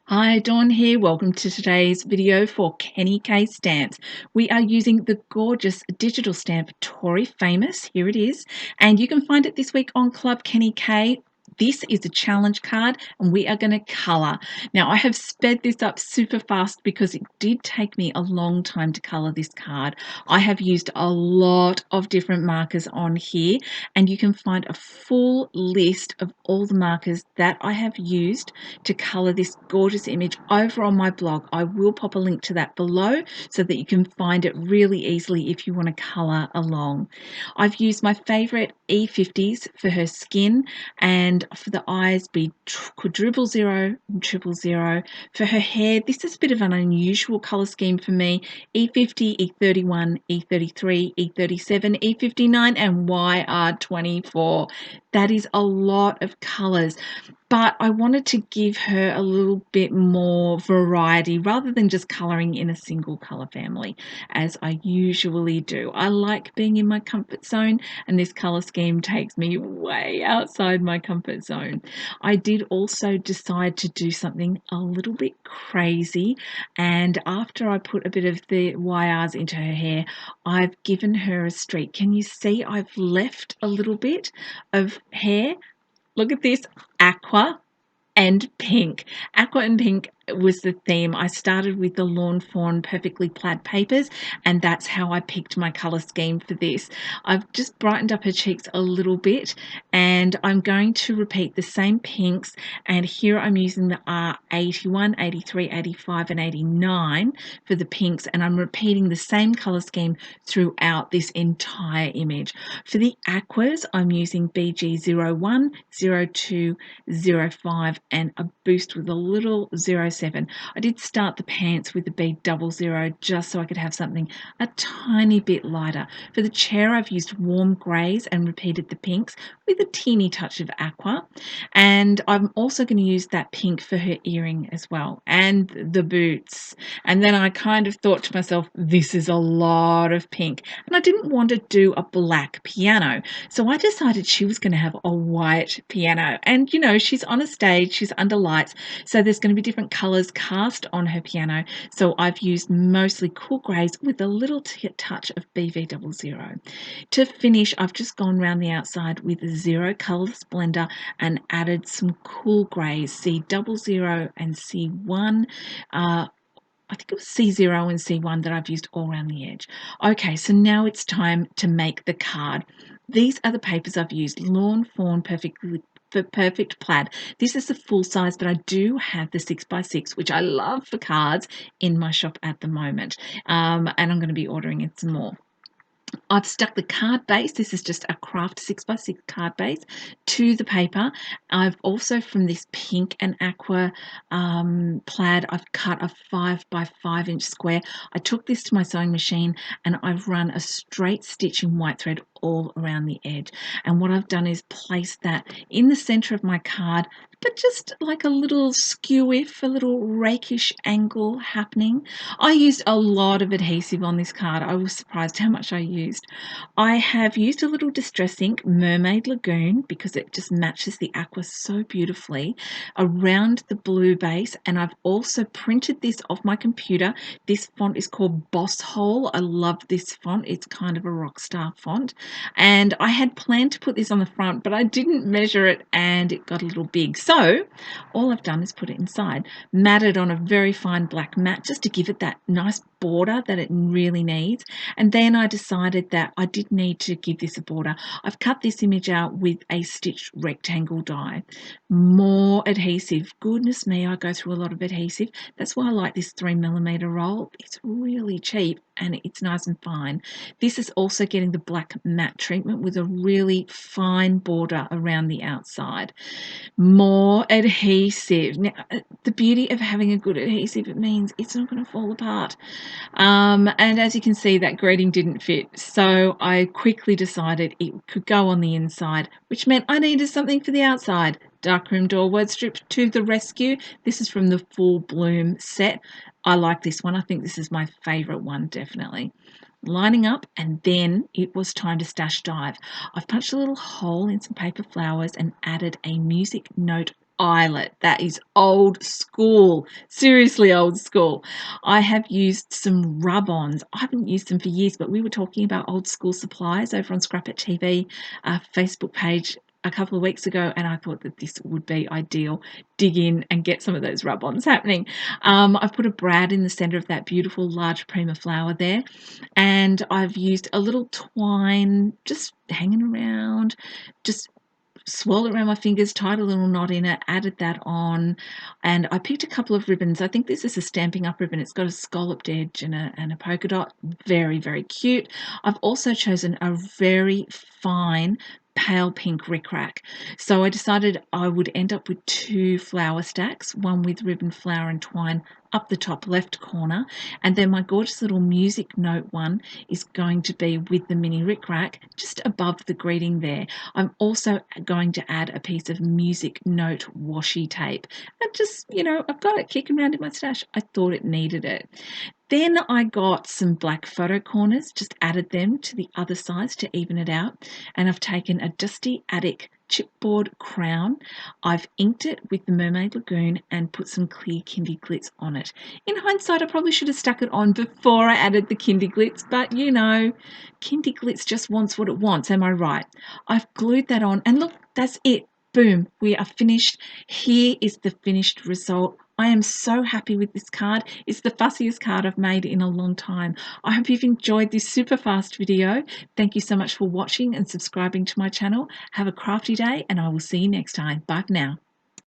Hi, Dawn here. Welcome to today's video for KennyK Stamps. We are using the gorgeous digital stamp Tori Famous. Here it is. And you can find it this week on Club KennyK. This is a challenge card and we are going to colour. Now, I have sped this up super fast because it did take me a long time to colour this card. I have used a lot of different markers on here, and you can find a full list of all the markers that I have used to colour this gorgeous image over on my blog. I will pop a link to that below so that you can find it really easily if you want to colour along. I've used my favourite E50s for her skin, and for the eyes be quadruple zero and triple zero. For her hair, this is a bit of an unusual colour scheme for me. E50, E31, E33, E37, E59 and YR24. That is a lot of colours, but I wanted to give her a little bit more variety rather than just colouring in a single colour family as I usually do. I like being in my comfort zone, and this colour scheme takes me way outside my comfort zone. I did also decide to do something a little bit crazy, and after I put a bit of the YRs into her hair, I've given her a streak. Can you see I've left a little bit of hair? Look at this, aqua and pink. Aqua and pink was the theme. I started with the Lawn Fawn Perfectly Plaid papers, and that's how I picked my colour scheme for this. I've just brightened up her cheeks a little bit, and I'm going to repeat the same pinks, and here I'm using the R81, 83, 85 and 89 for the pinks, and I'm repeating the same colour scheme throughout this entire image. For the aquas, I'm using BG01, 02, 05 and a boost with a little 07. I did start the pants with the B00 just so I could have something a tiny bit lighter. For the chair, I've used warm greys and repeated the pinks with a teeny touch of aqua, and I'm also going to use that pink for her earring as well, and the boots. And then I kind of thought to myself, this is a lot of pink, and I didn't want to do a black piano, so I decided she was going to have a white piano. And you know, she's on a stage, she's under lights, so there's going to be different colors cast on her piano. So I've used mostly cool grays with a little touch of BV00. To finish, I've just gone around the outside with a zero color blender and added some cool grays, C00 and C1. I think it was C0 and C1 that I've used all around the edge. Okay, so now it's time to make the card. These are the papers I've used. Lawn Fawn Perfect Plaid. This is the full size, but I do have the 6x6, which I love for cards, in my shop at the moment. And I'm going to be ordering it some more. I've stuck the card base, this is just a craft 6x6 card base, to the paper. I've also, from this pink and aqua plaid, I've cut a 5x5 inch square. I took this to my sewing machine and I've run a straight stitch in white thread all around the edge. And what I've done is place that in the center of my card, but just like a little skew-if, a little rakish angle happening. I used a lot of adhesive on this card. I was surprised how much I used. I have used a little Distress Ink Mermaid Lagoon because it just matches the aqua so beautifully around the blue base, and I've also printed this off my computer. This font is called Boss Hole. I love this font. It's kind of a rock star font, and I had planned to put this on the front, but I didn't measure it and it got a little big. So all I've done is put it inside, matted on a very fine black mat just to give it that nice border that it really needs. And then I decided that I did need to give this a border. I've cut this image out with a stitched rectangle die. More adhesive. Goodness me, I go through a lot of adhesive. That's why I like this 3mm roll. It's really cheap and it's nice and fine. This is also getting the black matte treatment with a really fine border around the outside. More adhesive. Now, the beauty of having a good adhesive, it means it's not going to fall apart. And as you can see, that grading didn't fit, so I quickly decided it could go on the inside, which meant I needed something for the outside. Darkroom Door word strip to the rescue. This is from the Full Bloom set. I like this one. I think this is my favorite one, definitely. Lining up, and then it was time to stash dive. I've punched a little hole in some paper flowers and added a music note eyelet. That is old school, seriously old school. I have used some rub-ons. I haven't used them for years, but we were talking about old school supplies over on Scrap It TV Facebook page a couple of weeks ago, and I thought that this would be ideal. Dig in and get some of those rub-ons happening. I've put a brad in the center of that beautiful large prima flower there, and I've used a little twine just hanging around, just swirled it around my fingers, tied a little knot in it, added that on, and I picked a couple of ribbons. I think this is a Stampin' Up ribbon. It's got a scalloped edge and a polka dot. Very, very cute. I've also chosen a very fine pale pink rickrack. So I decided I would end up with 2 flower stacks, one with ribbon, flower and twine up the top left corner, and then my gorgeous little music note one is going to be with the mini rickrack just above the greeting there. I'm also going to add a piece of music note washi tape. And just, I've got it kicking around in my stash. I thought it needed it. Then I got some black photo corners, just added them to the other sides to even it out. And I've taken a dusty attic chipboard crown. I've inked it with the Mermaid Lagoon and put some clear Kindy Glitz on it. In hindsight, I probably should have stuck it on before I added the Kindy Glitz, but Kindy Glitz just wants what it wants, am I right? I've glued that on, and look, that's it. Boom, we are finished. Here is the finished result. I am so happy with this card. It's the fussiest card I've made in a long time. I hope you've enjoyed this super fast video. Thank you so much for watching and subscribing to my channel. Have a crafty day, and I will see you next time. Bye for now.